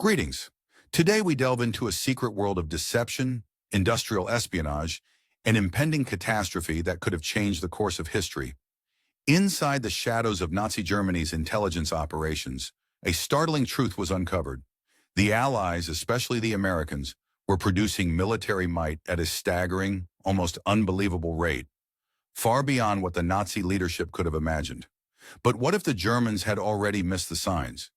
Greetings. Today we delve into a secret world of deception, industrial espionage, and impending catastrophe that could have changed the course of history. Inside the shadows of Nazi Germany's intelligence operations, a startling truth was uncovered. The Allies, especially the Americans, were producing military might at a staggering, almost unbelievable rate, far beyond what the Nazi leadership could have imagined. But what if the Germans had already missed the signs?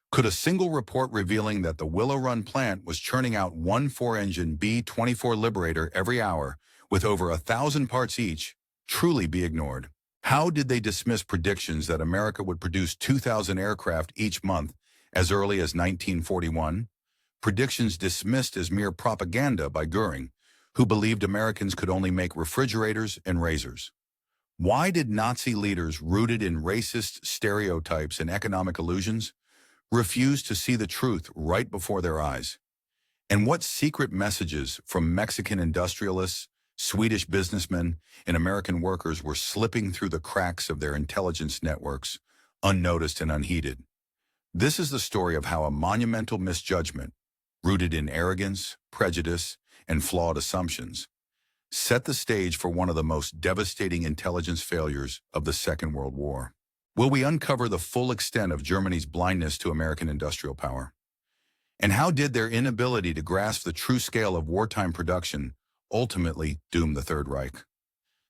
Could a single report revealing that the Willow Run plant was churning out one four-engine B-24 Liberator every hour, with over 1,000 parts each, truly be ignored? How did they dismiss predictions that America would produce 2,000 aircraft each month as early as 1941? Predictions dismissed as mere propaganda by Goering, who believed Americans could only make refrigerators and razors. Why did Nazi leaders rooted in racist stereotypes and economic illusions refuse to see the truth right before their eyes? And what secret messages from Mexican industrialists, Swedish businessmen, and American workers were slipping through the cracks of their intelligence networks, unnoticed and unheeded? This is the story of how a monumental misjudgment, rooted in arrogance, prejudice, and flawed assumptions, set the stage for one of the most devastating intelligence failures of the Second World War. Will we uncover the full extent of Germany's blindness to American industrial power? And how did their inability to grasp the true scale of wartime production ultimately doom the Third Reich?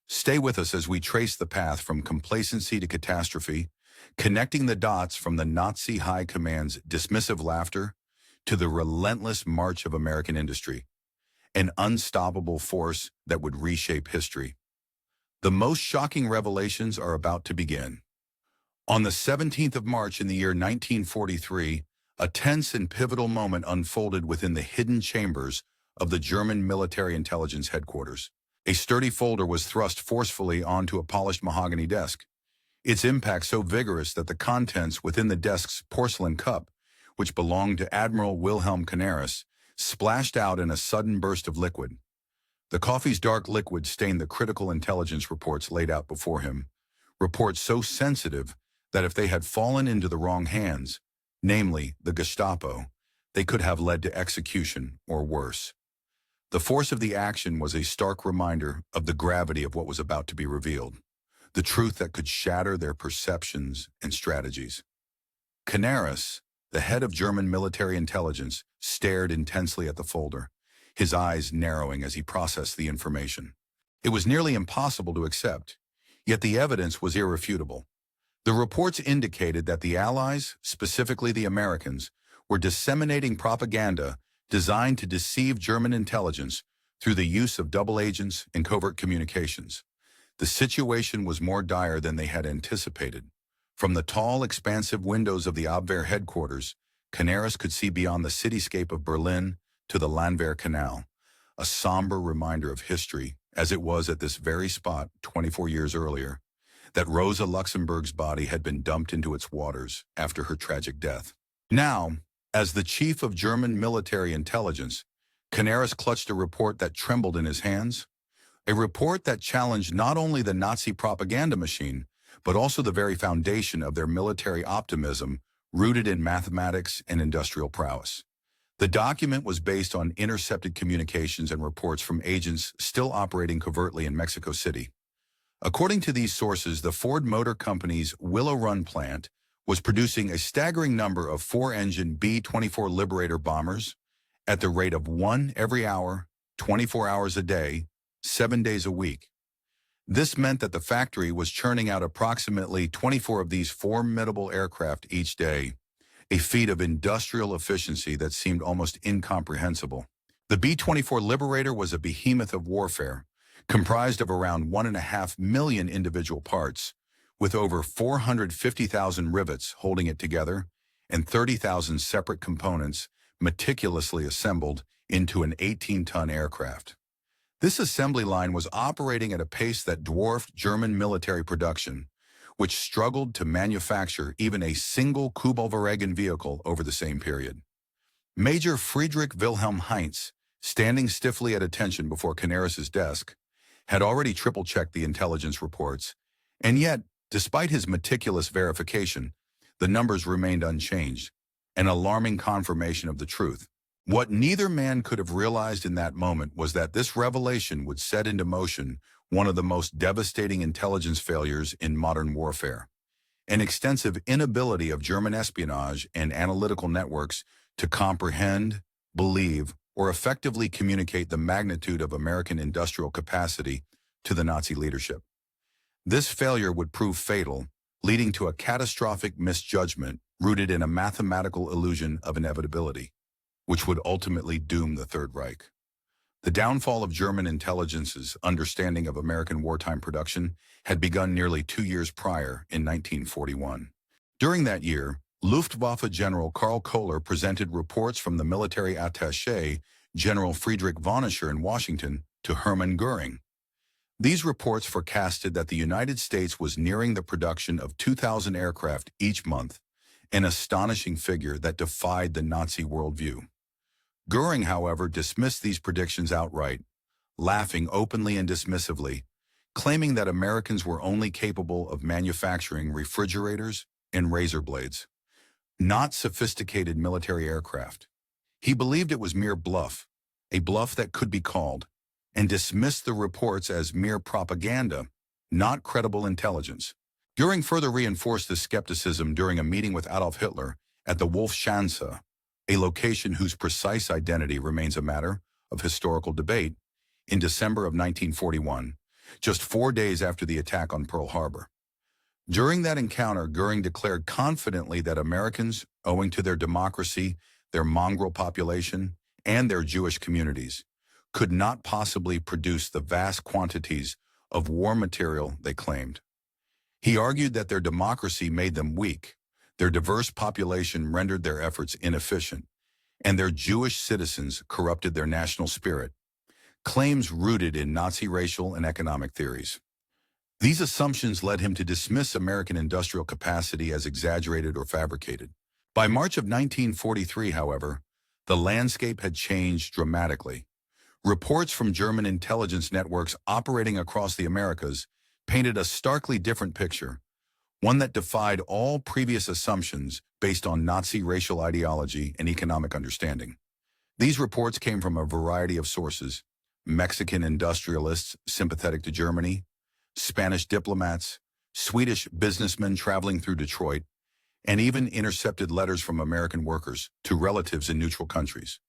Stay with us as we trace the path from complacency to catastrophe, connecting the dots from the Nazi high command's dismissive laughter to the relentless march of American industry, an unstoppable force that would reshape history. The most shocking revelations are about to begin. On the 17th of March in the year 1943, a tense and pivotal moment unfolded within the hidden chambers of the German military intelligence headquarters. A sturdy folder was thrust forcefully onto a polished mahogany desk, its impact so vigorous that the contents within the desk's porcelain cup, which belonged to Admiral Wilhelm Canaris, splashed out in a sudden burst of liquid. The coffee's dark liquid stained the critical intelligence reports laid out before him, reports so sensitive that if they had fallen into the wrong hands, namely the Gestapo, they could have led to execution or worse. The force of the action was a stark reminder of the gravity of what was about to be revealed, the truth that could shatter their perceptions and strategies. Canaris, the head of German military intelligence, stared intensely at the folder, his eyes narrowing as he processed the information. It was nearly impossible to accept, yet the evidence was irrefutable. The reports indicated that the Allies, specifically the Americans, were disseminating propaganda designed to deceive German intelligence through the use of double agents and covert communications. The situation was more dire than they had anticipated. From the tall, expansive windows of the Abwehr headquarters, Canaris could see beyond the cityscape of Berlin to the Landwehr Canal, a somber reminder of history, as it was at this very spot 24 years earlier, that Rosa Luxemburg's body had been dumped into its waters after her tragic death. Now, as the chief of German military intelligence, Canaris clutched a report that trembled in his hands, a report that challenged not only the Nazi propaganda machine, but also the very foundation of their military optimism rooted in mathematics and industrial prowess. The document was based on intercepted communications and reports from agents still operating covertly in Mexico City. According to these sources, the Ford Motor Company's Willow Run plant was producing a staggering number of four-engine B-24 Liberator bombers at the rate of one every hour, 24 hours a day, 7 days a week. This meant that the factory was churning out approximately 24 of these formidable aircraft each day, a feat of industrial efficiency that seemed almost incomprehensible. The B-24 Liberator was a behemoth of warfare, comprised of around 1.5 million individual parts, with over 450,000 rivets holding it together and 30,000 separate components meticulously assembled into an 18-ton aircraft. This assembly line was operating at a pace that dwarfed German military production, which struggled to manufacture even a single Kubelwagen vehicle over the same period. Major Friedrich Wilhelm Heinz, standing stiffly at attention before Canaris's desk, had already triple-checked the intelligence reports, and yet, despite his meticulous verification, the numbers remained unchanged. an alarming confirmation of the truth. What neither man could have realized in that moment was that this revelation would set into motion one of the most devastating intelligence failures in modern warfare: an extensive inability of German espionage and analytical networks to comprehend, believe, or effectively communicate the magnitude of American industrial capacity to the Nazi leadership. This failure would prove fatal, leading to a catastrophic misjudgment rooted in a mathematical illusion of inevitability, which would ultimately doom the Third Reich. The downfall of German intelligence's understanding of American wartime production had begun nearly 2 years prior in 1941. During that year, Luftwaffe General Karl Kohler presented reports from the military attaché, General Friedrich von Ascher in Washington, to Hermann Göring. These reports forecasted that the United States was nearing the production of 2,000 aircraft each month, an astonishing figure that defied the Nazi worldview. Göring, however, dismissed these predictions outright, laughing openly and dismissively, claiming that Americans were only capable of manufacturing refrigerators and razor blades, not sophisticated military aircraft. He believed it was mere bluff, a bluff that could be called, and dismissed the reports as mere propaganda, not credible intelligence. Göring further reinforced this skepticism during a meeting with Adolf Hitler at the Wolfschanze, a location whose precise identity remains a matter of historical debate, in December of 1941, just 4 days after the attack on Pearl Harbor. During that encounter, Göring declared confidently that Americans, owing to their democracy, their mongrel population, and their Jewish communities, could not possibly produce the vast quantities of war material they claimed. He argued that their democracy made them weak, their diverse population rendered their efforts inefficient, and their Jewish citizens corrupted their national spirit, claims rooted in Nazi racial and economic theories. These assumptions led him to dismiss American industrial capacity as exaggerated or fabricated. By March of 1943, however, the landscape had changed dramatically. Reports from German intelligence networks operating across the Americas painted a starkly different picture, one that defied all previous assumptions based on Nazi racial ideology and economic understanding. These reports came from a variety of sources: Mexican industrialists sympathetic to Germany, Spanish diplomats, Swedish businessmen traveling through Detroit, and even intercepted letters from American workers to relatives in neutral countries.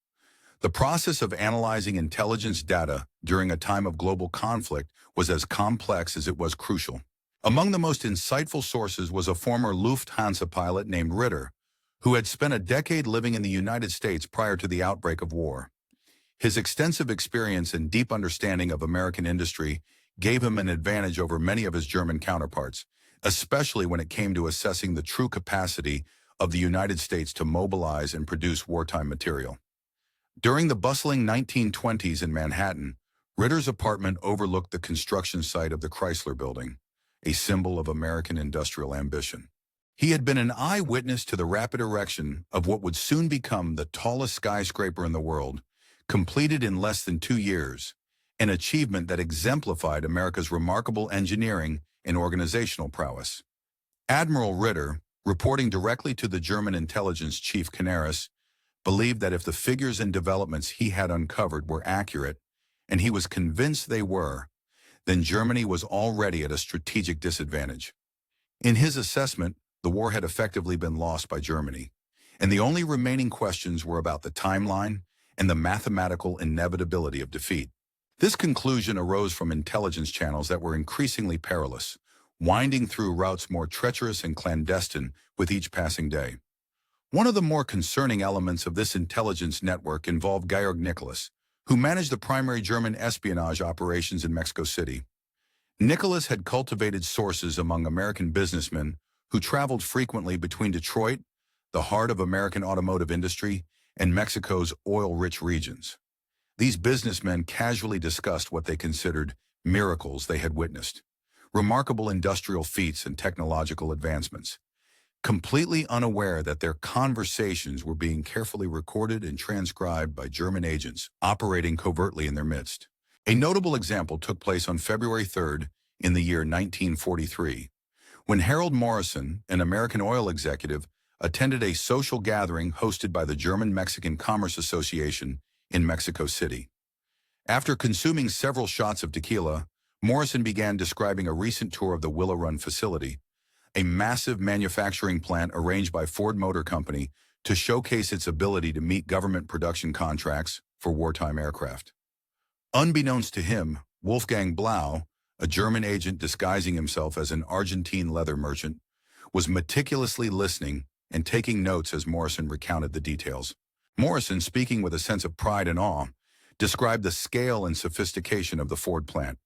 The process of analyzing intelligence data during a time of global conflict was as complex as it was crucial. Among the most insightful sources was a former Lufthansa pilot named Ritter, who had spent a decade living in the United States prior to the outbreak of war. His extensive experience and deep understanding of American industry gave him an advantage over many of his German counterparts, especially when it came to assessing the true capacity of the United States to mobilize and produce wartime material. During the bustling 1920s in Manhattan, Ritter's apartment overlooked the construction site of the Chrysler Building, a symbol of American industrial ambition. He had been an eyewitness to the rapid erection of what would soon become the tallest skyscraper in the world, completed in less than 2 years, an achievement that exemplified America's remarkable engineering and organizational prowess. Admiral Ritter, reporting directly to the German intelligence chief Canaris, believed that if the figures and developments he had uncovered were accurate, and he was convinced they were, then Germany was already at a strategic disadvantage. In his assessment, the war had effectively been lost by Germany, and the only remaining questions were about the timeline and the mathematical inevitability of defeat. This conclusion arose from intelligence channels that were increasingly perilous, winding through routes more treacherous and clandestine with each passing day. One of the more concerning elements of this intelligence network involved Georg Nicholas, who managed the primary German espionage operations in Mexico City. Nicholas had cultivated sources among American businessmen who traveled frequently between Detroit, the heart of American automotive industry, and Mexico's oil-rich regions. These businessmen casually discussed what they considered miracles they had witnessed, remarkable industrial feats and technological advancements, completely unaware that their conversations were being carefully recorded and transcribed by German agents operating covertly in their midst. A notable example took place on February 3rd in the year 1943, when Harold Morrison, an American oil executive, attended a social gathering hosted by the German-Mexican Commerce Association in Mexico City. After consuming several shots of tequila, Morrison began describing a recent tour of the Willow Run facility, a massive manufacturing plant arranged by Ford Motor Company to showcase its ability to meet government production contracts for wartime aircraft. Unbeknownst to him, Wolfgang Blau, a German agent disguising himself as an Argentine leather merchant, was meticulously listening and taking notes as Morrison recounted the details. Morrison, speaking with a sense of pride and awe, described the scale and sophistication of the Ford plant.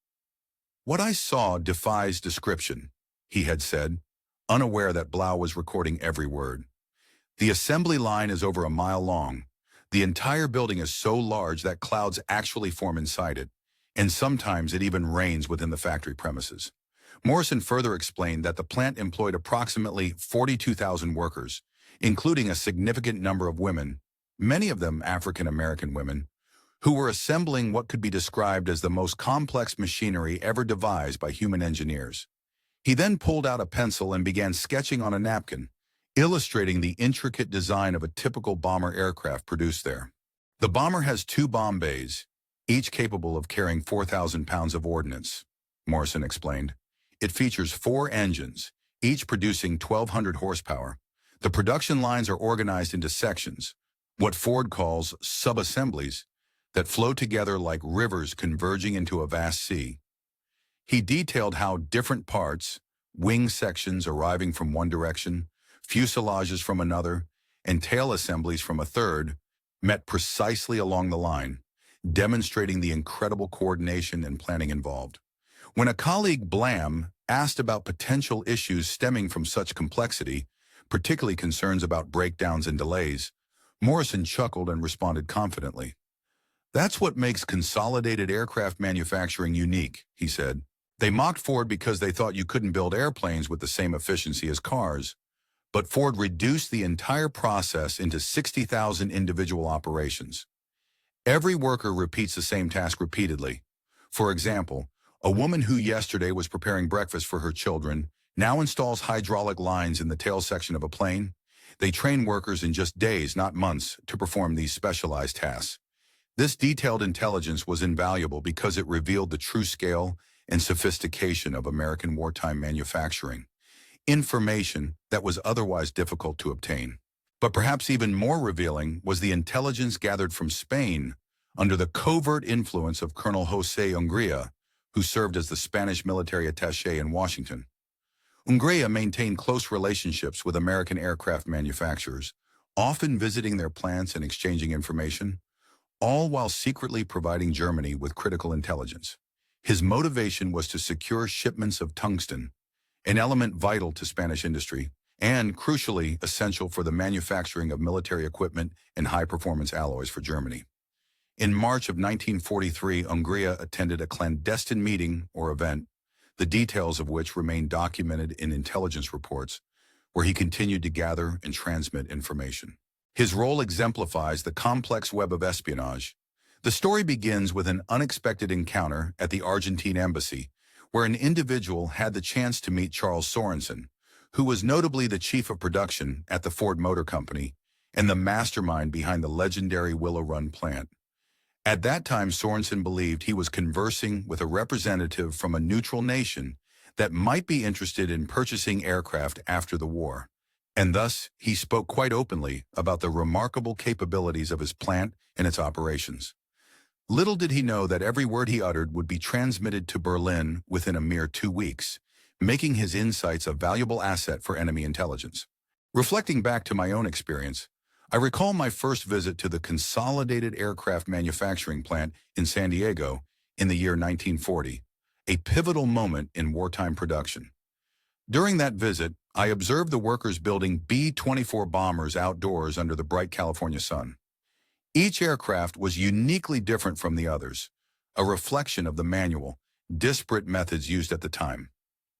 "What I saw defies description," he had said, unaware that Blau was recording every word. "The assembly line is over a mile long. The entire building is so large that clouds actually form inside it, and sometimes it even rains within the factory premises." Morrison further explained that the plant employed approximately 42,000 workers, including a significant number of women, many of them African-American women, who were assembling what could be described as the most complex machinery ever devised by human engineers. He then pulled out a pencil and began sketching on a napkin, illustrating the intricate design of a typical bomber aircraft produced there. "The bomber has 2 bomb bays, each capable of carrying 4,000 pounds of ordnance," Morrison explained. "It features 4 engines, each producing 1,200 horsepower. The production lines are organized into sections, what Ford calls sub-assemblies, that flow together like rivers converging into a vast sea." He detailed how different parts, wing sections arriving from one direction, fuselages from another, and tail assemblies from a third, met precisely along the line, demonstrating the incredible coordination and planning involved. When a colleague, Blam, asked about potential issues stemming from such complexity, particularly concerns about breakdowns and delays, Morrison chuckled and responded confidently. "That's what makes consolidated aircraft manufacturing unique," he said. "They mocked Ford because they thought you couldn't build airplanes with the same efficiency as cars. But Ford reduced the entire process into 60,000 individual operations. Every worker repeats the same task repeatedly. For example, a woman who yesterday was preparing breakfast for her children now installs hydraulic lines in the tail section of a plane. They train workers in just days, not months, to perform these specialized tasks. This detailed intelligence was invaluable because it revealed the true scale and sophistication of American wartime manufacturing, information that was otherwise difficult to obtain. But perhaps even more revealing was the intelligence gathered from Spain under the covert influence of Colonel José Ungría, who served as the Spanish military attaché in Washington. Ungría maintained close relationships with American aircraft manufacturers, often visiting their plants and exchanging information, all while secretly providing Germany with critical intelligence. His motivation was to secure shipments of tungsten, an element vital to Spanish industry, and, crucially, essential for the manufacturing of military equipment and high-performance alloys for Germany. In March of 1943, Ungría attended a clandestine meeting or event, the details of which remain documented in intelligence reports, where he continued to gather and transmit information. His role exemplifies the complex web of espionage. The story begins with an unexpected encounter at the Argentine embassy, where an individual had the chance to meet Charles Sorensen, who was notably the chief of production at the Ford Motor Company and the mastermind behind the legendary Willow Run plant. At that time, Sorensen believed he was conversing with a representative from a neutral nation that might be interested in purchasing aircraft after the war. And thus, he spoke quite openly about the remarkable capabilities of his plant and its operations. Little did he know that every word he uttered would be transmitted to Berlin within a mere 2 weeks, making his insights a valuable asset for enemy intelligence. Reflecting back to my own experience, I recall my first visit to the Consolidated Aircraft Manufacturing Plant in San Diego in the year 1940, a pivotal moment in wartime production. During that visit, I observed the workers building B-24 bombers outdoors under the bright California sun. Each aircraft was uniquely different from the others, a reflection of the manual, disparate methods used at the time.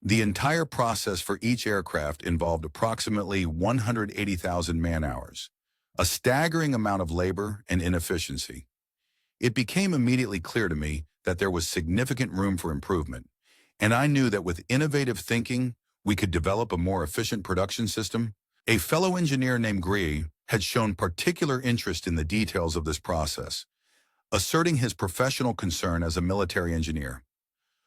The entire process for each aircraft involved approximately 180,000 man-hours, a staggering amount of labor and inefficiency. It became immediately clear to me that there was significant room for improvement, and I knew that with innovative thinking, we could develop a more efficient production system A fellow engineer named Gree had shown particular interest in the details of this process, asserting his professional concern as a military engineer.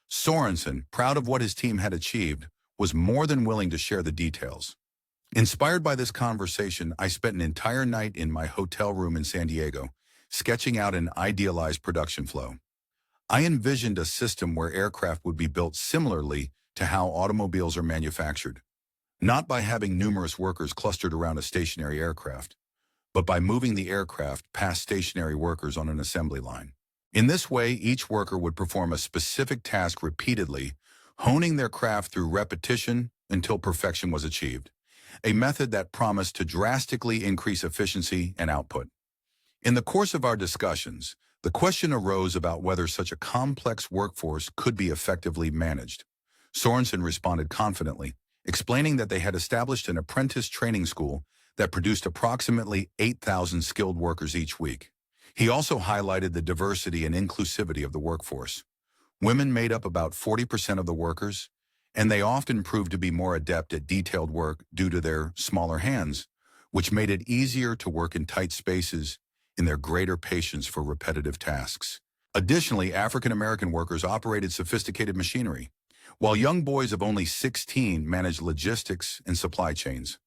Sorensen, proud of what his team had achieved, was more than willing to share the details. Inspired by this conversation, I spent an entire night in my hotel room in San Diego, sketching out an idealized production flow. I envisioned a system where aircraft would be built similarly to how automobiles are manufactured, not by having numerous workers clustered around a stationary aircraft, but by moving the aircraft past stationary workers on an assembly line. In this way, each worker would perform a specific task repeatedly, honing their craft through repetition until perfection was achieved, a method that promised to drastically increase efficiency and output. In the course of our discussions, the question arose about whether such a complex workforce could be effectively managed. Sorensen responded confidently, explaining that they had established an apprentice training school that produced approximately 8,000 skilled workers each week. He also highlighted the diversity and inclusivity of the workforce. Women made up about 40% of the workers, and they often proved to be more adept at detailed work due to their smaller hands, which made it easier to work in tight spaces in their greater patience for repetitive tasks. Additionally, African American workers operated sophisticated machinery, while young boys of only 16 managed logistics and supply chains.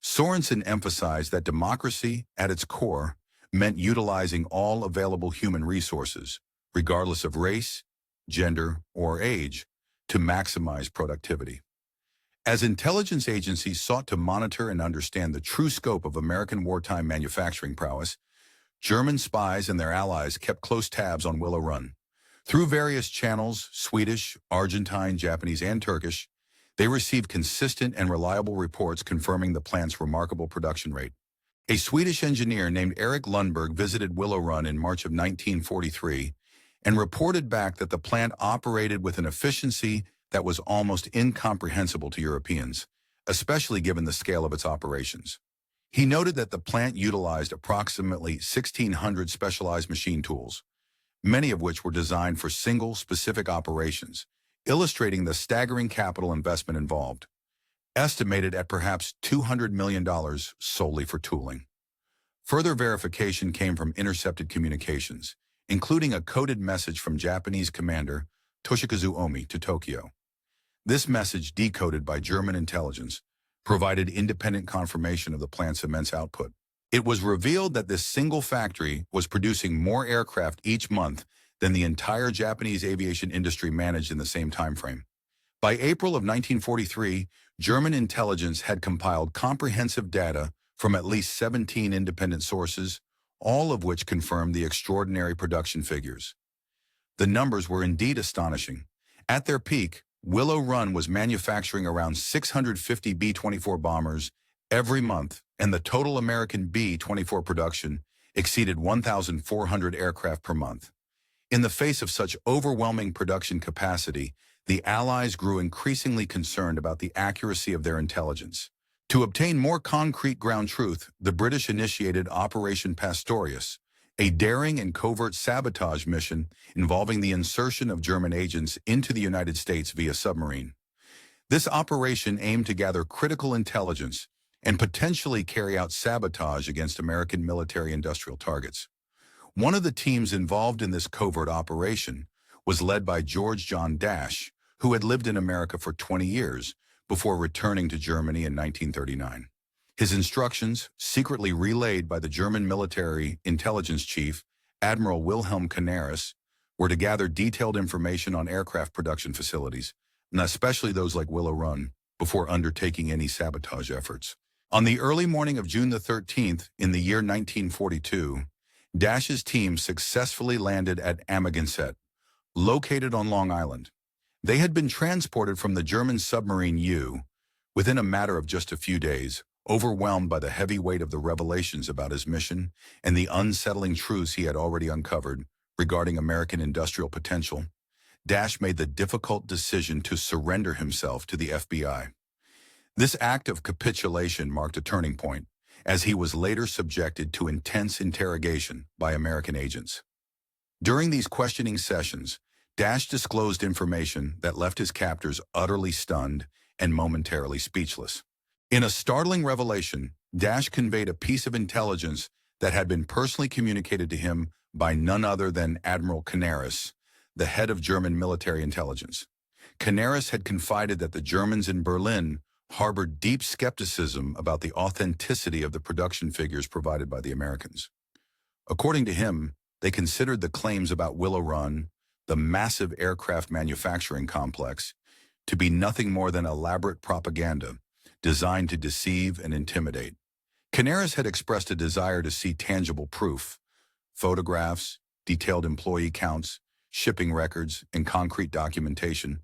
Sorensen emphasized that democracy, at its core, meant utilizing all available human resources, regardless of race, gender, or age, to maximize productivity. As intelligence agencies sought to monitor and understand the true scope of American wartime manufacturing prowess, German spies and their allies kept close tabs on Willow Run. Through various channels, Swedish, Argentine, Japanese, and Turkish, they received consistent and reliable reports confirming the plant's remarkable production rate. A Swedish engineer named Eric Lundberg visited Willow Run in March of 1943 and reported back that the plant operated with an efficiency that was almost incomprehensible to Europeans, especially given the scale of its operations. He noted that the plant utilized approximately 1,600 specialized machine tools, many of which were designed for single, specific operations, illustrating the staggering capital investment involved, estimated at perhaps $200 million solely for tooling. Further verification came from intercepted communications, including a coded message from Japanese commander Toshikazu Omi to Tokyo. This message, decoded by German intelligence, provided independent confirmation of the plant's immense output. It was revealed that this single factory was producing more aircraft each month than the entire Japanese aviation industry managed in the same time frame. By April of 1943, German intelligence had compiled comprehensive data from at least 17 independent sources, all of which confirmed the extraordinary production figures. The numbers were indeed astonishing. At their peak, Willow Run was manufacturing around 650 B-24 bombers every month, and the total American B-24 production exceeded 1,400 aircraft per month. In the face of such overwhelming production capacity, the Allies grew increasingly concerned about the accuracy of their intelligence. To obtain more concrete ground truth, the British initiated Operation Pastorius, a daring and covert sabotage mission involving the insertion of German agents into the United States via submarine. This operation aimed to gather critical intelligence and potentially carry out sabotage against American military-industrial targets. One of the teams involved in this covert operation was led by George John Dash, who had lived in America for 20 years before returning to Germany in 1939. His instructions, secretly relayed by the German military intelligence chief, Admiral Wilhelm Canaris, were to gather detailed information on aircraft production facilities, and especially those like Willow Run, before undertaking any sabotage efforts. On the early morning of June the 13th in the year 1942, Dash's team successfully landed at Amagansett, located on Long Island. They had been transported from the German submarine U within a matter of just a few days, overwhelmed by the heavy weight of the revelations about his mission and the unsettling truths he had already uncovered regarding American industrial potential. Dash made the difficult decision to surrender himself to the FBI. This act of capitulation marked a turning point, as he was later subjected to intense interrogation by American agents. During these questioning sessions, Dash disclosed information that left his captors utterly stunned and momentarily speechless. In a startling revelation, Dash conveyed a piece of intelligence that had been personally communicated to him by none other than Admiral Canaris, the head of German military intelligence. Canaris had confided that the Germans in Berlin harbored deep skepticism about the authenticity of the production figures provided by the Americans. According to him, they considered the claims about Willow Run, the massive aircraft manufacturing complex, to be nothing more than elaborate propaganda designed to deceive and intimidate. Canaris had expressed a desire to see tangible proof, photographs, detailed employee counts, shipping records, and concrete documentation,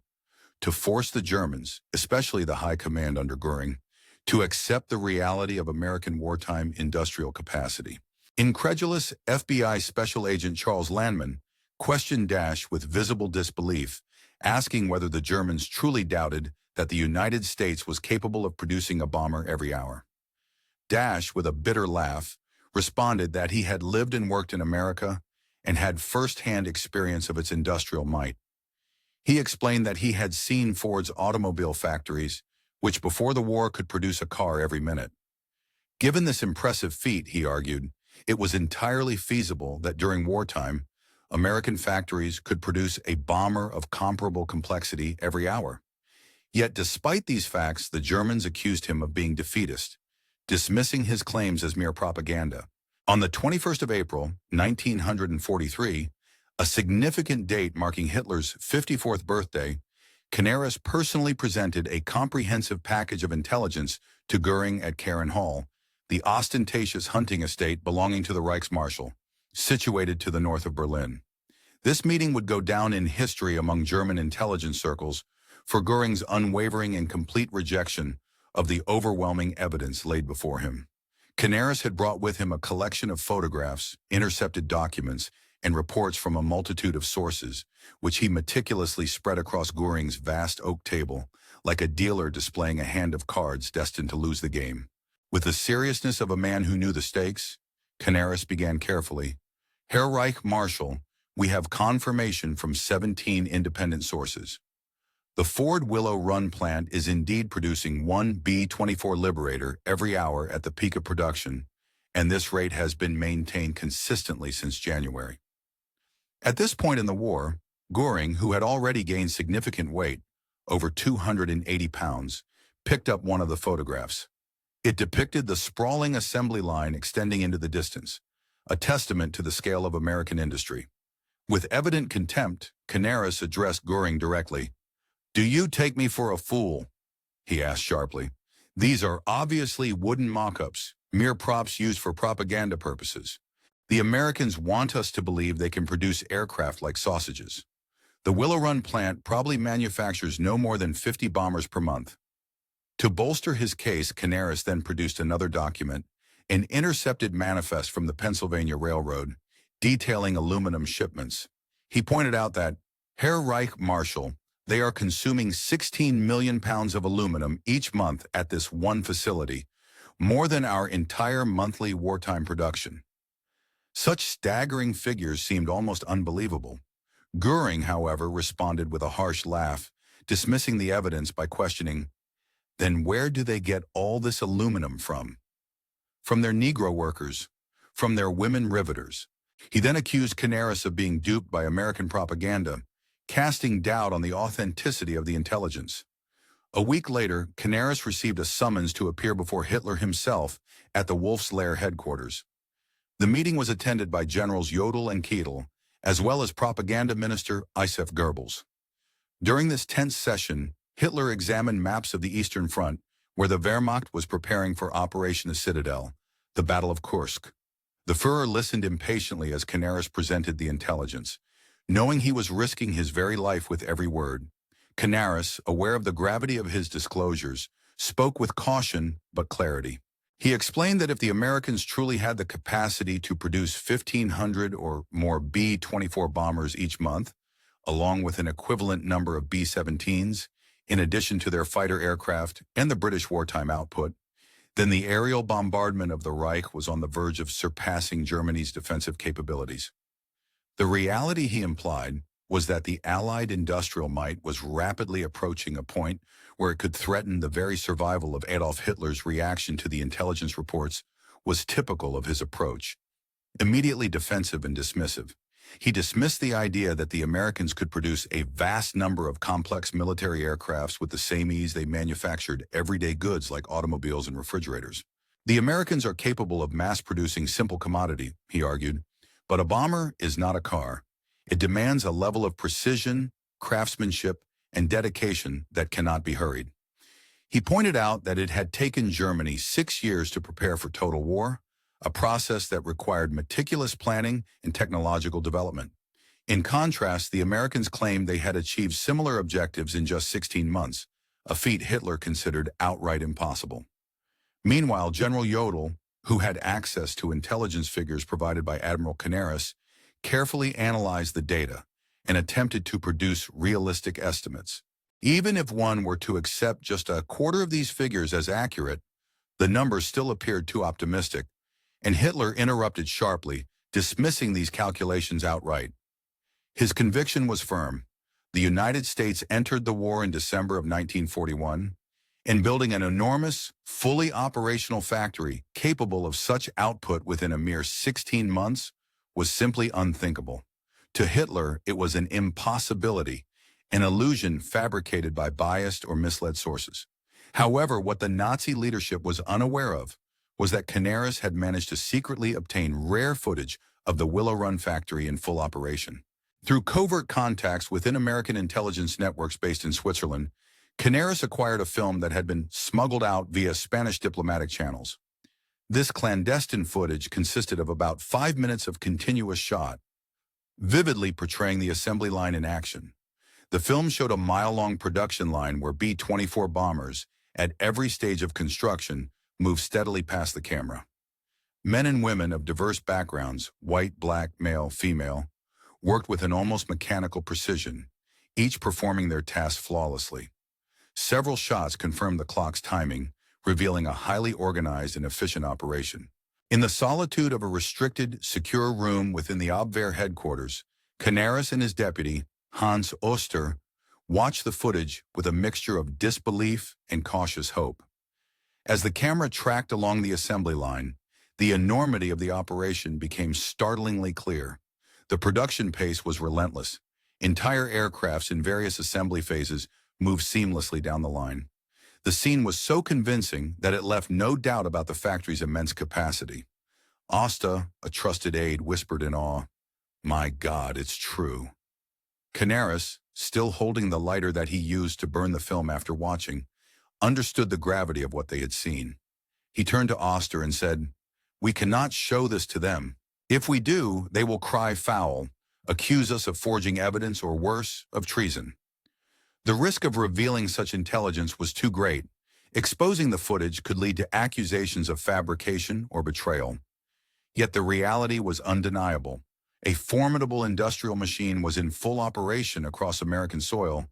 to force the Germans, especially the high command under Goering, to accept the reality of American wartime industrial capacity. Incredulous FBI Special Agent Charles Landman questioned Dash with visible disbelief, asking whether the Germans truly doubted that the United States was capable of producing a bomber every hour. Dash, with a bitter laugh, responded that he had lived and worked in America and had first-hand experience of its industrial might. He explained that he had seen Ford's automobile factories, which before the war could produce a car every minute. Given this impressive feat, he argued, it was entirely feasible that during wartime, American factories could produce a bomber of comparable complexity every hour. Yet despite these facts, the Germans accused him of being defeatist, dismissing his claims as mere propaganda. On the 21st of April, 1943, a significant date marking Hitler's 54th birthday, Canaris personally presented a comprehensive package of intelligence to Goering at Karen Hall, the ostentatious hunting estate belonging to the Reichsmarschall, situated to the north of Berlin. This meeting would go down in history among German intelligence circles for Goering's unwavering and complete rejection of the overwhelming evidence laid before him. Canaris had brought with him a collection of photographs, intercepted documents, and reports from a multitude of sources, which he meticulously spread across Goering's vast oak table, like a dealer displaying a hand of cards destined to lose the game. With the seriousness of a man who knew the stakes, Canaris began carefully. Herr Reich Marshal, we have confirmation from 17 independent sources. The Ford Willow Run plant is indeed producing one B-24 Liberator every hour at the peak of production, and this rate has been maintained consistently since January. At this point in the war, Goering, who had already gained significant weight, over 280 pounds, picked up one of the photographs. It depicted the sprawling assembly line extending into the distance, a testament to the scale of American industry. With evident contempt, Canaris addressed Goering directly. "Do you take me for a fool?" he asked sharply. "These are obviously wooden mock-ups, mere props used for propaganda purposes. The Americans want us to believe they can produce aircraft like sausages. The Willow Run plant probably manufactures no more than 50 bombers per month." To bolster his case, Canaris then produced another document, an intercepted manifest from the Pennsylvania Railroad, detailing aluminum shipments. He pointed out that, Herr Reich Marshal, they are consuming 16 million pounds of aluminum each month at this one facility, more than our entire monthly wartime production. Such staggering figures seemed almost unbelievable. Goering, however, responded with a harsh laugh, dismissing the evidence by questioning, "Then where do they get all this aluminum from?" "From their Negro workers, from their women riveters." He then accused Canaris of being duped by American propaganda, casting doubt on the authenticity of the intelligence. A week later, Canaris received a summons to appear before Hitler himself at the Wolf's Lair headquarters. The meeting was attended by Generals Jodl and Ketel, as well as Propaganda Minister Isef Goebbels. During this tense session, Hitler examined maps of the Eastern Front, where the Wehrmacht was preparing for Operation the Citadel, the Battle of Kursk. The Führer listened impatiently as Canaris presented the intelligence, knowing he was risking his very life with every word. Canaris, aware of the gravity of his disclosures, spoke with caution but clarity. He explained that if the Americans truly had the capacity to produce 1,500 or more B-24 bombers each month, along with an equivalent number of B-17s, in addition to their fighter aircraft and the British wartime output, then the aerial bombardment of the Reich was on the verge of surpassing Germany's defensive capabilities. The reality, he implied, was that the Allied industrial might was rapidly approaching a point where it could threaten the very survival of Adolf Hitler's. Reaction to the intelligence reports was typical of his approach. Immediately defensive and dismissive, he dismissed the idea that the Americans could produce a vast number of complex military aircrafts with the same ease they manufactured everyday goods like automobiles and refrigerators. The Americans are capable of mass-producing simple commodity, he argued, but a bomber is not a car. It demands a level of precision, craftsmanship, and dedication that cannot be hurried. He pointed out that it had taken Germany 6 years to prepare for total war, a process that required meticulous planning and technological development. In contrast, the Americans claimed they had achieved similar objectives in just 16 months, a feat Hitler considered outright impossible. Meanwhile, General Jodl, who had access to intelligence figures provided by Admiral Canaris, carefully analyzed the data and attempted to produce realistic estimates. Even if one were to accept just a quarter of these figures as accurate, the numbers still appeared too optimistic, and Hitler interrupted sharply, dismissing these calculations outright. His conviction was firm. The United States entered the war in December of 1941, and building an enormous, fully operational factory capable of such output within a mere 16 months was simply unthinkable. To Hitler, it was an impossibility, an illusion fabricated by biased or misled sources. However, what the Nazi leadership was unaware of was that Canaris had managed to secretly obtain rare footage of the Willow Run factory in full operation. Through covert contacts within American intelligence networks based in Switzerland, Canaris acquired a film that had been smuggled out via Spanish diplomatic channels. This clandestine footage consisted of about 5 minutes of continuous shot, vividly portraying the assembly line in action. The film showed a mile-long production line where B-24 bombers, at every stage of construction, moved steadily past the camera. Men and women of diverse backgrounds, white, black, male, female, worked with an almost mechanical precision, each performing their task flawlessly. Several shots confirmed the clock's timing, revealing a highly organized and efficient operation. In the solitude of a restricted, secure room within the Abwehr headquarters, Canaris and his deputy, Hans Oster, watched the footage with a mixture of disbelief and cautious hope. As the camera tracked along the assembly line, the enormity of the operation became startlingly clear. The production pace was relentless. Entire aircrafts in various assembly phases moved seamlessly down the line. The scene was so convincing that it left no doubt about the factory's immense capacity. Asta, a trusted aide, whispered in awe, "My God, it's true." Canaris, still holding the lighter that he used to burn the film after watching, understood the gravity of what they had seen. He turned to Oster and said, "We cannot show this to them. If we do, they will cry foul, accuse us of forging evidence or worse, of treason." The risk of revealing such intelligence was too great. Exposing the footage could lead to accusations of fabrication or betrayal. Yet the reality was undeniable. A formidable industrial machine was in full operation across American soil,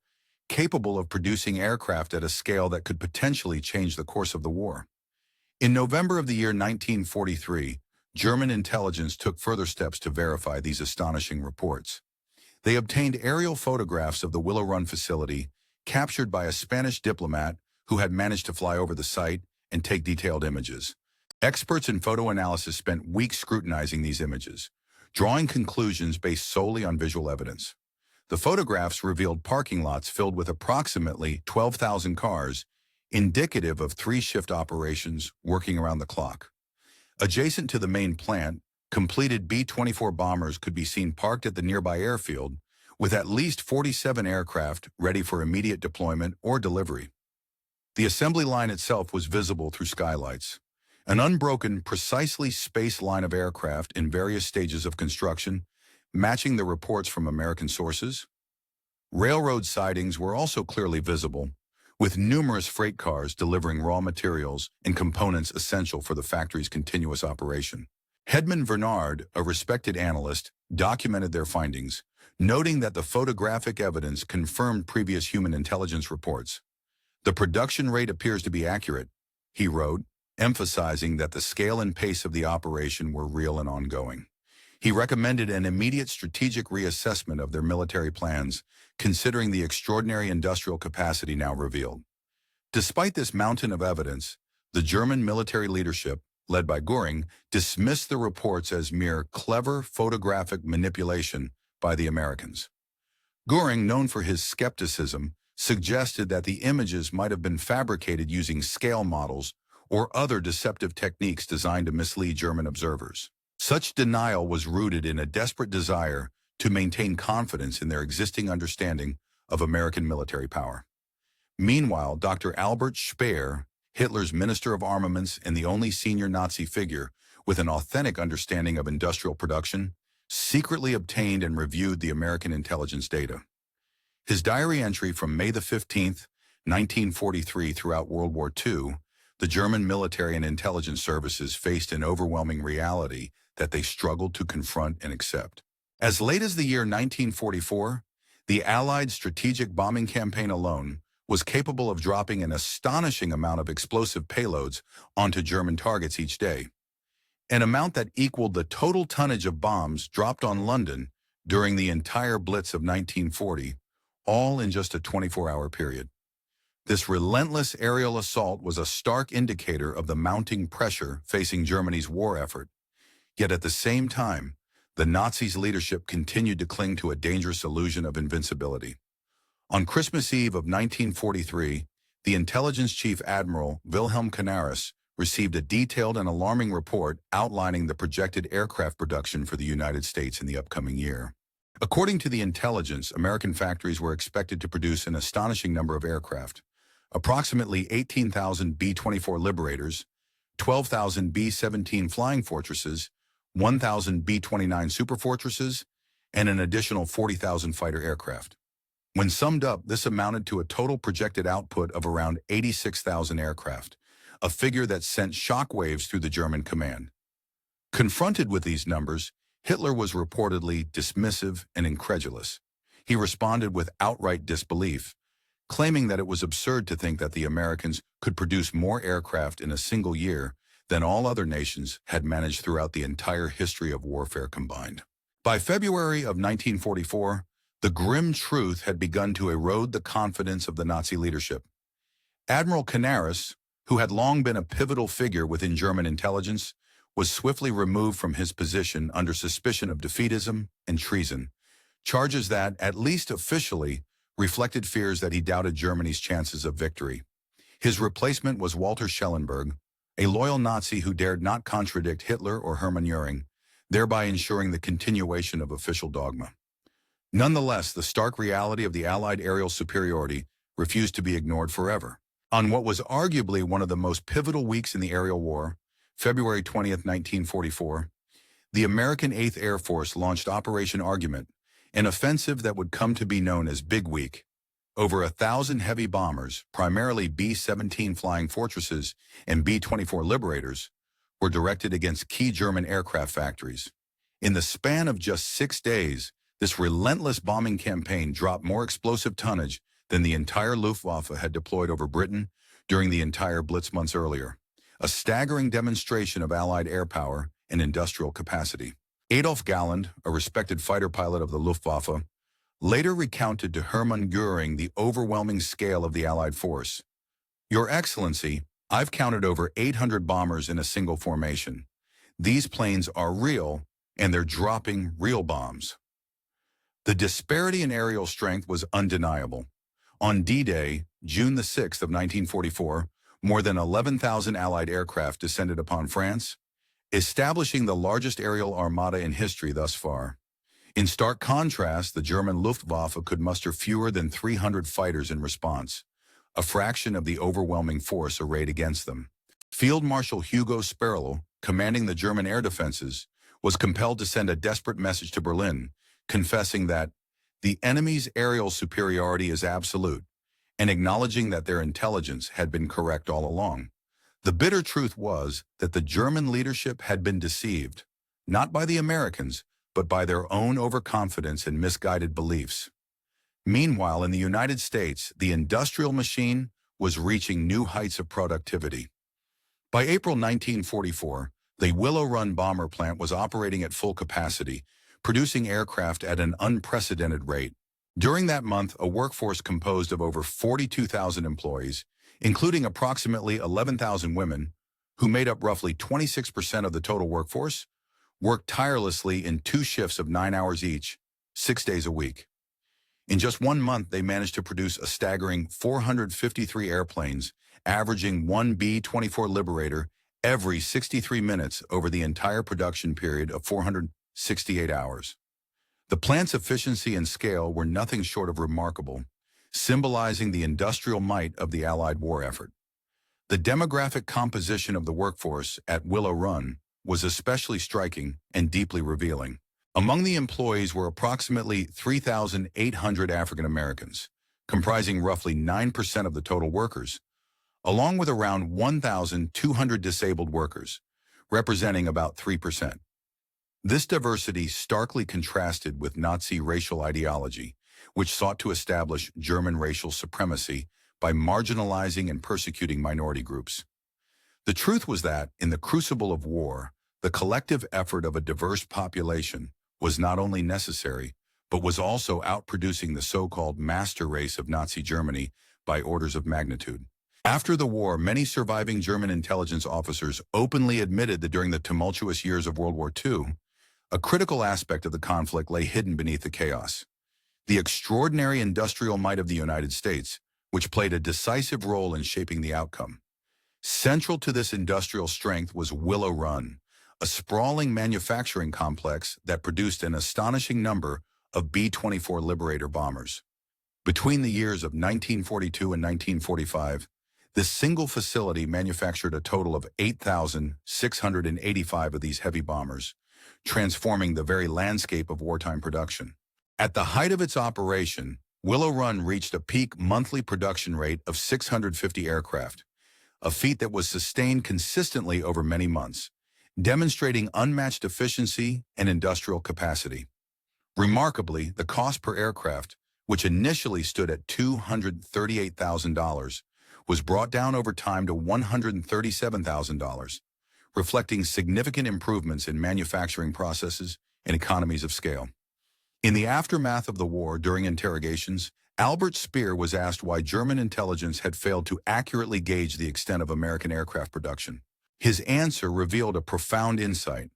capable of producing aircraft at a scale that could potentially change the course of the war. In November of the year 1943, German intelligence took further steps to verify these astonishing reports. They obtained aerial photographs of the Willow Run facility, captured by a Spanish diplomat who had managed to fly over the site and take detailed images. Experts in photo analysis spent weeks scrutinizing these images, drawing conclusions based solely on visual evidence. The photographs revealed parking lots filled with approximately 12,000 cars, indicative of 3-shift operations working around the clock. Adjacent to the main plant, completed B-24 bombers could be seen parked at the nearby airfield, with at least 47 aircraft ready for immediate deployment or delivery. The assembly line itself was visible through skylights. An unbroken, precisely spaced line of aircraft in various stages of construction, matching the reports from American sources. Railroad sidings were also clearly visible, with numerous freight cars delivering raw materials and components essential for the factory's continuous operation. Hedman Bernard, a respected analyst, documented their findings, noting that the photographic evidence confirmed previous human intelligence reports. "The production rate appears to be accurate," he wrote, emphasizing that the scale and pace of the operation were real and ongoing. He recommended an immediate strategic reassessment of their military plans, considering the extraordinary industrial capacity now revealed. Despite this mountain of evidence, the German military leadership, led by Göring, dismissed the reports as mere clever photographic manipulation by the Americans. Göring, known for his skepticism, suggested that the images might have been fabricated using scale models or other deceptive techniques designed to mislead German observers. Such denial was rooted in a desperate desire to maintain confidence in their existing understanding of American military power. Meanwhile, Dr. Albert Speer, Hitler's Minister of Armaments and the only senior Nazi figure with an authentic understanding of industrial production, secretly obtained and reviewed the American intelligence data. His diary entry from May 15, 1943 throughout World War II, the German military and intelligence services faced an overwhelming reality that they struggled to confront and accept. As late as the year 1944, the Allied strategic bombing campaign alone was capable of dropping an astonishing amount of explosive payloads onto German targets each day, an amount that equaled the total tonnage of bombs dropped on London during the entire Blitz of 1940, all in just a 24-hour period. This relentless aerial assault was a stark indicator of the mounting pressure facing Germany's war effort. Yet at the same time, the Nazis' leadership continued to cling to a dangerous illusion of invincibility. On Christmas Eve of 1943, the intelligence chief admiral Wilhelm Canaris received a detailed and alarming report outlining the projected aircraft production for the United States in the upcoming year. According to the intelligence, American factories were expected to produce an astonishing number of aircraft, approximately 18,000 B-24 Liberators, 12,000 B-17 Flying Fortresses, 1,000 B-29 Superfortresses, and an additional 40,000 fighter aircraft. When summed up, this amounted to a total projected output of around 86,000 aircraft, a figure that sent shockwaves through the German command. Confronted with these numbers, Hitler was reportedly dismissive and incredulous. He responded with outright disbelief, claiming that it was absurd to think that the Americans could produce more aircraft in a single year than all other nations had managed throughout the entire history of warfare combined. By February of 1944, the grim truth had begun to erode the confidence of the Nazi leadership. Admiral Canaris, who had long been a pivotal figure within German intelligence, was swiftly removed from his position under suspicion of defeatism and treason, charges that, at least officially, reflected fears that he doubted Germany's chances of victory. His replacement was Walter Schellenberg, a loyal Nazi who dared not contradict Hitler or Hermann Göring, thereby ensuring the continuation of official dogma. Nonetheless, the stark reality of the Allied aerial superiority refused to be ignored forever. On what was arguably one of the most pivotal weeks in the aerial war, February 20, 1944, the American 8th Air Force launched Operation Argument, an offensive that would come to be known as Big Week. Over 1,000 heavy bombers, primarily B-17 Flying Fortresses and B-24 Liberators, were directed against key German aircraft factories. In the span of just 6 days, this relentless bombing campaign dropped more explosive tonnage than the entire Luftwaffe had deployed over Britain during the entire Blitz months earlier, a staggering demonstration of Allied air power and industrial capacity. Adolf Galland, a respected fighter pilot of the Luftwaffe, later recounted to Hermann Göring the overwhelming scale of the Allied force. "Your Excellency, I've counted over 800 bombers in a single formation. These planes are real, and they're dropping real bombs." The disparity in aerial strength was undeniable. On D-Day, June the 6th of 1944, more than 11,000 Allied aircraft descended upon France, establishing the largest aerial armada in history thus far. In stark contrast, the German Luftwaffe could muster fewer than 300 fighters in response, a fraction of the overwhelming force arrayed against them. Field Marshal Hugo Sperl, commanding the German air defenses, was compelled to send a desperate message to Berlin, confessing that the enemy's aerial superiority is absolute, and acknowledging that their intelligence had been correct all along. The bitter truth was that the German leadership had been deceived, not by the Americans, but by their own overconfidence and misguided beliefs. Meanwhile, in the United States, the industrial machine was reaching new heights of productivity. By April 1944, The Willow Run bomber plant was operating at full capacity, producing aircraft at an unprecedented rate. During that month, a workforce composed of over 42,000 employees, including approximately 11,000 women, who made up roughly 26% of the total workforce, worked tirelessly in 2 shifts of 9 hours each, 6 days a week. In just 1 month, they managed to produce a staggering 453 airplanes, averaging 1 B-24 Liberator every 63 minutes over the entire production period of 468 hours. The plant's efficiency and scale were nothing short of remarkable, symbolizing the industrial might of the Allied war effort. The demographic composition of the workforce at Willow Run was especially striking and deeply revealing. Among the employees were approximately 3,800 African Americans, comprising roughly 9% of the total workers, along with around 1,200 disabled workers, representing about 3%. This diversity starkly contrasted with Nazi racial ideology, which sought to establish German racial supremacy by marginalizing and persecuting minority groups. The truth was that, in the crucible of war, the collective effort of a diverse population was not only necessary, but was also outproducing the so-called master race of Nazi Germany by orders of magnitude. After the war, many surviving German intelligence officers openly admitted that during the tumultuous years of World War II, a critical aspect of the conflict lay hidden beneath the chaos. The extraordinary industrial might of the United States, which played a decisive role in shaping the outcome. Central to this industrial strength was Willow Run, a sprawling manufacturing complex that produced an astonishing number of B-24 Liberator bombers. Between the years of 1942 and 1945, this single facility manufactured a total of 8,685 of these heavy bombers, transforming the very landscape of wartime production. At the height of its operation, Willow Run reached a peak monthly production rate of 650 aircraft, a feat that was sustained consistently over many months, demonstrating unmatched efficiency and industrial capacity. Remarkably, the cost per aircraft, which initially stood at $238,000, was brought down over time to $137,000, reflecting significant improvements in manufacturing processes and economies of scale. In the aftermath of the war, during interrogations, Albert Speer was asked why German intelligence had failed to accurately gauge the extent of American aircraft production. His answer revealed a profound insight.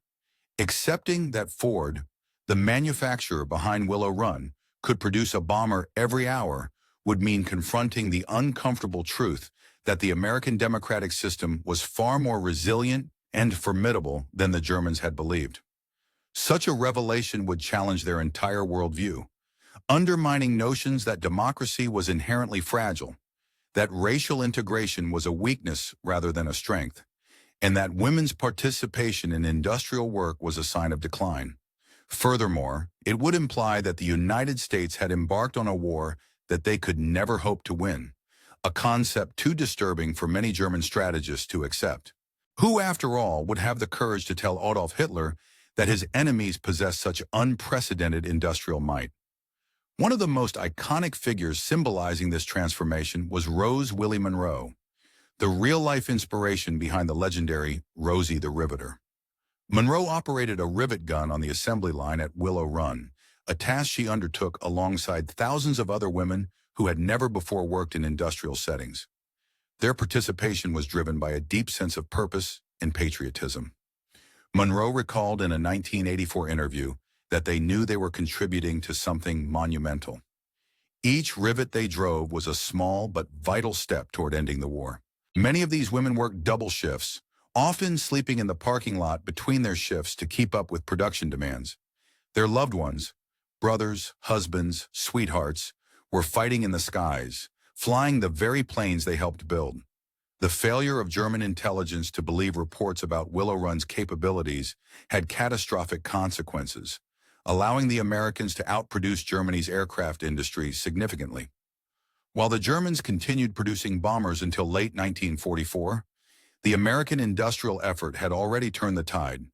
Accepting that Ford, the manufacturer behind Willow Run, could produce a bomber every hour would mean confronting the uncomfortable truth that the American democratic system was far more resilient and formidable than the Germans had believed. Such a revelation would challenge their entire worldview, undermining notions that democracy was inherently fragile, that racial integration was a weakness rather than a strength, and that women's participation in industrial work was a sign of decline. Furthermore, it would imply that the United States had embarked on a war that they could never hope to win, a concept too disturbing for many German strategists to accept. Who, after all, would have the courage to tell Adolf Hitler that his enemies possessed such unprecedented industrial might? One of the most iconic figures symbolizing this transformation was Rose Willie Monroe, the real-life inspiration behind the legendary Rosie the Riveter. Monroe operated a rivet gun on the assembly line at Willow Run, a task she undertook alongside thousands of other women who had never before worked in industrial settings. Their participation was driven by a deep sense of purpose and patriotism. Monroe recalled in a 1984 interview that they knew they were contributing to something monumental. Each rivet they drove was a small but vital step toward ending the war. Many of these women worked double shifts, often sleeping in the parking lot between their shifts to keep up with production demands. Their loved ones, brothers, husbands, sweethearts, were fighting in the skies, flying the very planes they helped build. The failure of German intelligence to believe reports about Willow Run's capabilities had catastrophic consequences, allowing the Americans to outproduce Germany's aircraft industry significantly. While the Germans continued producing bombers until late 1944, the American industrial effort had already turned the tide.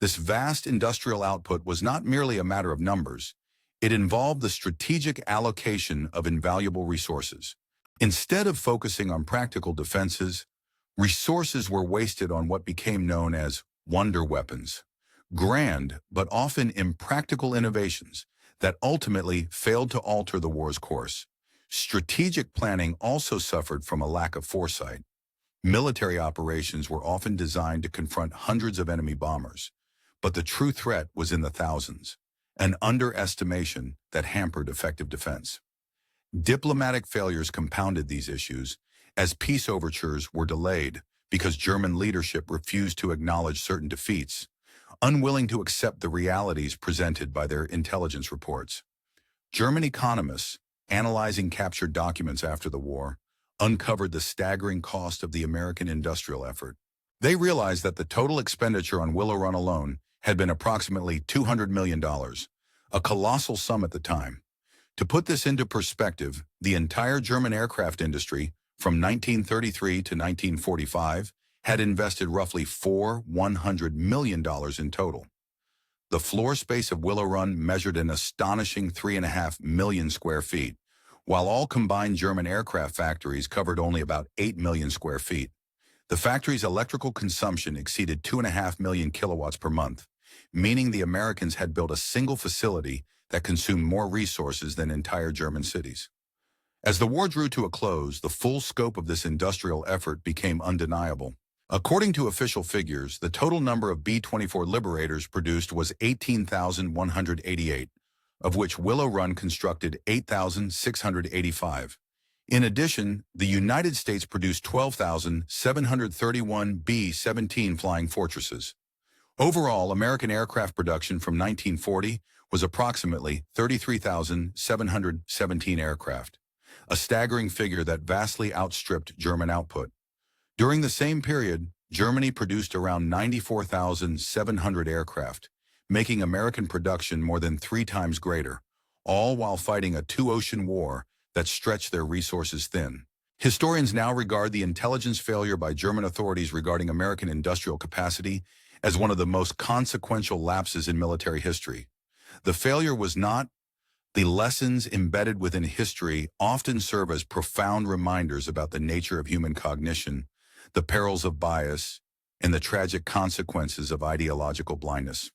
This vast industrial output was not merely a matter of numbers. It involved the strategic allocation of invaluable resources. Instead of focusing on practical defenses, resources were wasted on what became known as wonder weapons, grand but often impractical innovations that ultimately failed to alter the war's course. Strategic planning also suffered from a lack of foresight. Military operations were often designed to confront hundreds of enemy bombers, but the true threat was in the thousands, an underestimation that hampered effective defense. Diplomatic failures compounded these issues, as peace overtures were delayed because German leadership refused to acknowledge certain defeats, unwilling to accept the realities presented by their intelligence reports. German economists, analyzing captured documents after the war, uncovered the staggering cost of the American industrial effort. They realized that the total expenditure on Willow Run alone had been approximately $200 million, a colossal sum at the time. To put this into perspective, the entire German aircraft industry, from 1933 to 1945, had invested roughly $100 million in total. The floor space of Willow Run measured an astonishing 3.5 million square feet, while all combined German aircraft factories covered only about 8 million square feet. The factory's electrical consumption exceeded 2.5 million kilowatts per month, meaning the Americans had built a single facility that consumed more resources than entire German cities. As the war drew to a close, the full scope of this industrial effort became undeniable. According to official figures, the total number of B-24 Liberators produced was 18,188, of which Willow Run constructed 8,685. In addition, the United States produced 12,731 B-17 Flying Fortresses. Overall, American aircraft production from 1940 was approximately 33,717 aircraft, a staggering figure that vastly outstripped German output. During the same period, Germany produced around 94,700 aircraft, making American production more than 3 times greater, all while fighting a two-ocean war that stretched their resources thin. Historians now regard the intelligence failure by German authorities regarding American industrial capacity as one of the most consequential lapses in military history. The failure was not. The lessons embedded within history often serve as profound reminders about the nature of human cognition, the perils of bias, and the tragic consequences of ideological blindness.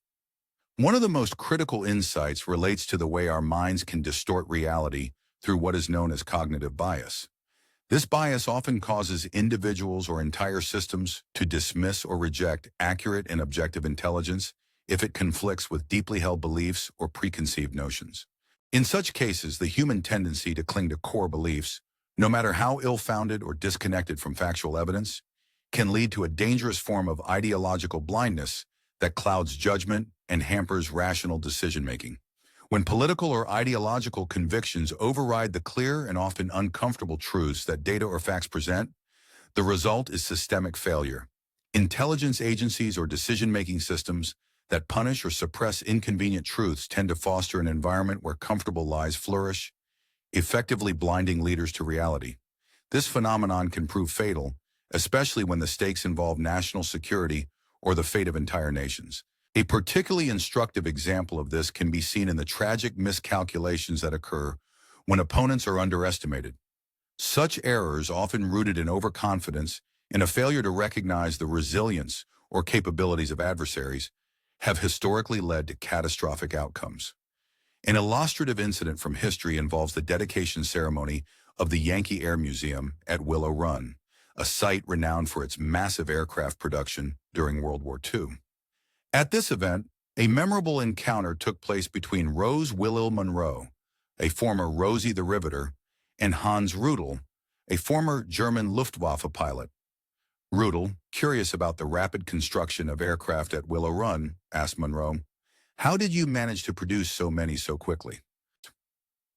One of the most critical insights relates to the way our minds can distort reality through what is known as cognitive bias. This bias often causes individuals or entire systems to dismiss or reject accurate and objective intelligence if it conflicts with deeply held beliefs or preconceived notions. In such cases, the human tendency to cling to core beliefs, no matter how ill-founded or disconnected from factual evidence, can lead to a dangerous form of ideological blindness that clouds judgment and hampers rational decision-making. When political or ideological convictions override the clear and often uncomfortable truths that data or facts present, the result is systemic failure. Intelligence agencies or decision-making systems that punish or suppress inconvenient truths tend to foster an environment where comfortable lies flourish, effectively blinding leaders to reality. This phenomenon can prove fatal, especially when the stakes involve national security or the fate of entire nations. A particularly instructive example of this can be seen in the tragic miscalculations that occur when opponents are underestimated. Such errors, often rooted in overconfidence and a failure to recognize the resilience or capabilities of adversaries, have historically led to catastrophic outcomes. An illustrative incident from history involves the dedication ceremony of the Yankee Air Museum at Willow Run, a site renowned for its massive aircraft production during World War II. At this event, a memorable encounter took place between Rose Willow Monroe, a former Rosie the Riveter, and Hans Rudel, a former German Luftwaffe pilot. Rudel, curious about the rapid construction of aircraft at Willow Run, asked Monroe, "How did you manage to produce so many so quickly?"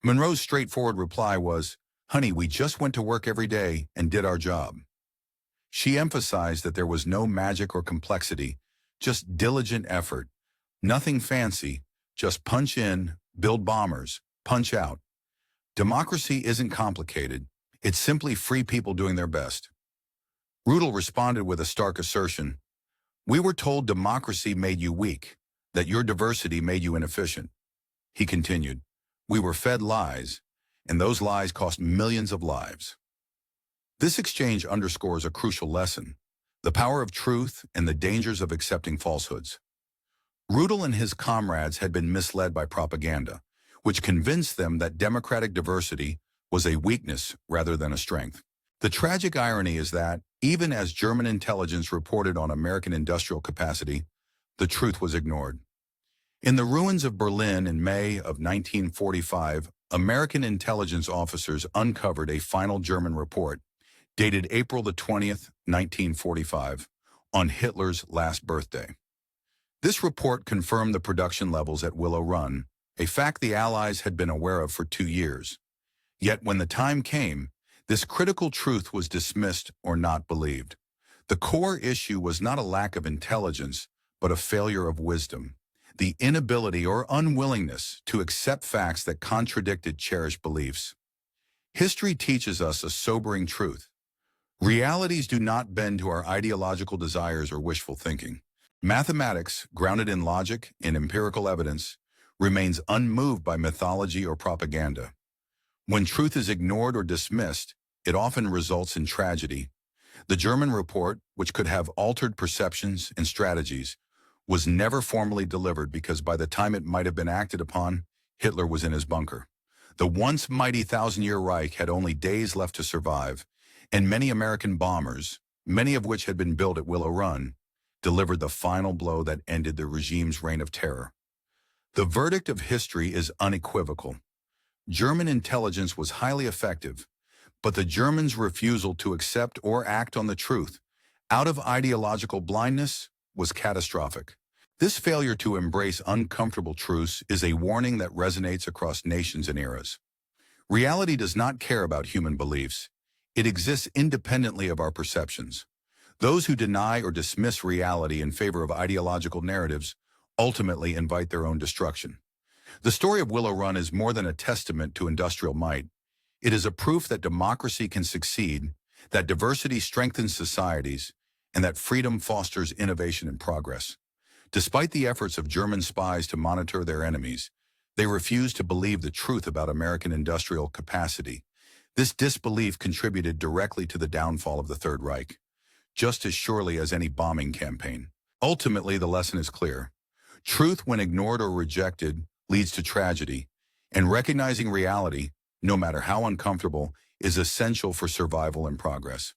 Monroe's straightforward reply was, "Honey, we just went to work every day and did our job." She emphasized that there was no magic or complexity, just diligent effort. Nothing fancy, just punch in, build bombers, punch out. Democracy isn't complicated. It's simply free people doing their best. Rudel responded with a stark assertion. "We were told democracy made you weak, that your diversity made you inefficient." He continued, "We were fed lies, and those lies cost millions of lives." This exchange underscores a crucial lesson. The power of truth and the dangers of accepting falsehoods. Rudel and his comrades had been misled by propaganda, which convinced them that democratic diversity was a weakness rather than a strength. The tragic irony is that, even as German intelligence reported on American industrial capacity, the truth was ignored. In the ruins of Berlin in May of 1945, American intelligence officers uncovered a final German report, dated April the 20th, 1945, on Hitler's last birthday. This report confirmed the production levels at Willow Run, a fact the Allies had been aware of for 2 years. Yet when the time came, this critical truth was dismissed or not believed. The core issue was not a lack of intelligence, but a failure of wisdom, the inability or unwillingness to accept facts that contradicted cherished beliefs. History teaches us a sobering truth. Realities do not bend to our ideological desires or wishful thinking. Mathematics, grounded in logic and empirical evidence, remains unmoved by mythology or propaganda. When truth is ignored or dismissed, it often results in tragedy. The German report, which could have altered perceptions and strategies, was never formally delivered because by the time it might have been acted upon, Hitler was in his bunker. The once mighty thousand-year Reich had only days left to survive, and many American bombers, many of which had been built at Willow Run, delivered the final blow that ended the regime's reign of terror. The verdict of history is unequivocal. German intelligence was highly effective, but the Germans' refusal to accept or act on the truth, out of ideological blindness, was catastrophic. This failure to embrace uncomfortable truths is a warning that resonates across nations and eras. Reality does not care about human beliefs. It exists independently of our perceptions. Those who deny or dismiss reality in favor of ideological narratives ultimately invite their own destruction. The story of Willow Run is more than a testament to industrial might. It is a proof that democracy can succeed, that diversity strengthens societies, and that freedom fosters innovation and progress. Despite the efforts of German spies to monitor their enemies, they refused to believe the truth about American industrial capacity. This disbelief contributed directly to the downfall of the Third Reich, just as surely as any bombing campaign. Ultimately, the lesson is clear. Truth, when ignored or rejected, leads to tragedy, and recognizing reality, no matter how uncomfortable, is essential for survival and progress.